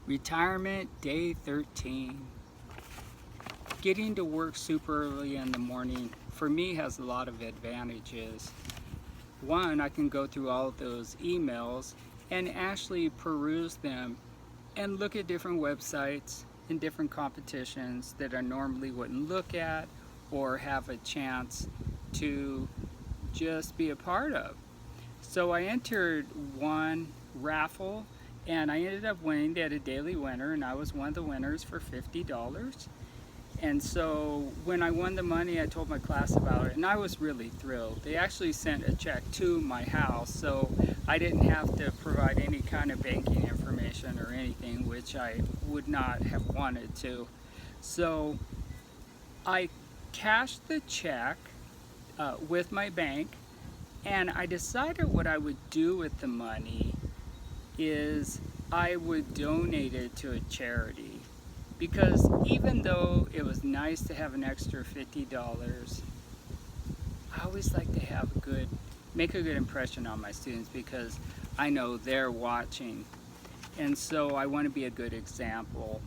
Retirement day 13. Getting to work super early in the morning for me has a lot of advantages. One, I can go through all of those emails and actually peruse them and look at different websites and different competitions that I normally wouldn't look at or have a chance to just be a part of. So I entered one raffle and I ended up winning. They had a daily winner and I was one of the winners for $50. And so when I won the money, I told my class about it and I was really thrilled. They actually sent a check to my house, so I didn't have to provide any kind of banking information or anything, which I would not have wanted to. So I cashed the check with my bank, and I decided what I would do with the money is I would donate it to a charity. Because even though it was nice to have an extra $50, I always like to have make a good impression on my students because I know they're watching. And so I want to be a good example.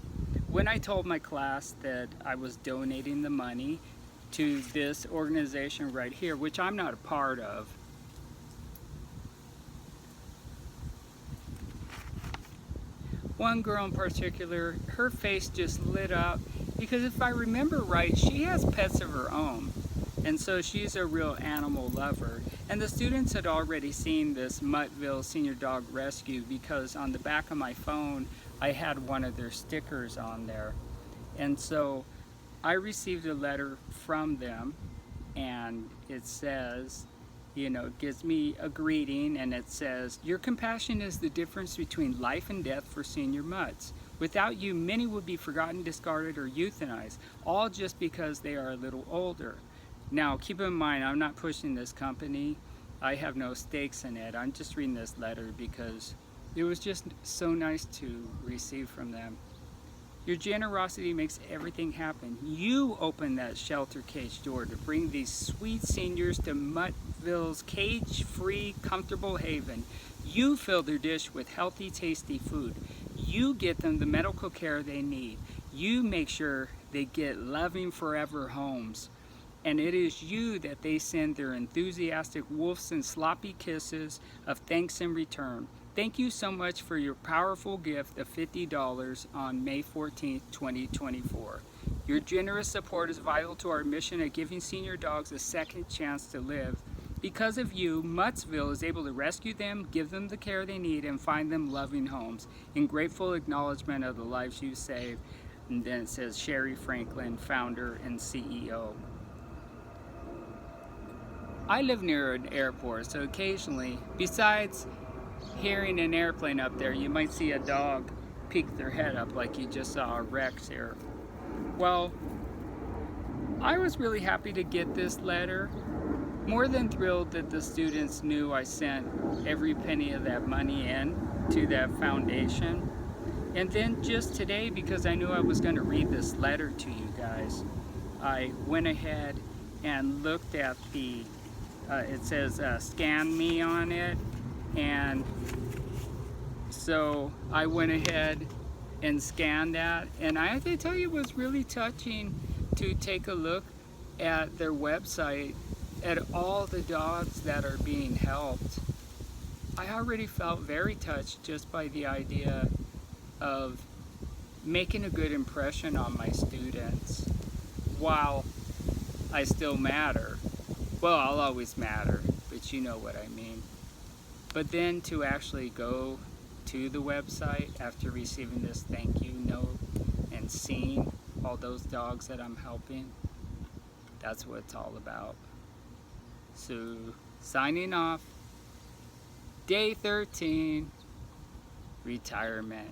When I told my class that I was donating the money to this organization right here, which I'm not a part of, one girl in particular, her face just lit up because if I remember right, she has pets of her own. And so she's a real animal lover. And the students had already seen this Muttville Senior Dog Rescue because on the back of my phone, I had one of their stickers on there. And so I received a letter from them and it says, it gives me a greeting and it says, "Your compassion is the difference between life and death for senior mutts. Without you, many would be forgotten, discarded, or euthanized, all just because they are a little older." Now, keep in mind, I'm not pushing this company. I have no stakes in it. I'm just reading this letter because it was just so nice to receive from them. Your generosity makes everything happen. You opened that shelter cage door to bring these sweet seniors to Muttville's cage-free, comfortable haven. You fill their dish with healthy, tasty food. You get them the medical care they need. You make sure they get loving forever homes. And it is you that they send their enthusiastic woofs and sloppy kisses of thanks in return. Thank you so much for your powerful gift of $50 on May 14th, 2024. Your generous support is vital to our mission of giving senior dogs a second chance to live. Because of you, Muttsville is able to rescue them, give them the care they need, and find them loving homes. In grateful acknowledgement of the lives you saved. And then it says Sherry Franklin, founder and CEO. I live near an airport, so occasionally, besides hearing an airplane up there, you might see a dog peek their head up like you just saw a Rex here. Well, I was really happy to get this letter. More than thrilled that the students knew I sent every penny of that money in to that foundation. And then just today, because I knew I was going to read this letter to you guys, I went ahead and looked at the it says scan me on it, and so I went ahead and scanned that, and I have to tell you, it was really touching to take a look at their website at all the dogs that are being helped. I already felt very touched just by the idea of making a good impression on my students while I still matter. Well, I'll always matter, but you know what I mean. But then to actually go to the website after receiving this thank you note and seeing all those dogs that I'm helping, that's what it's all about. So, signing off, day 13, retirement.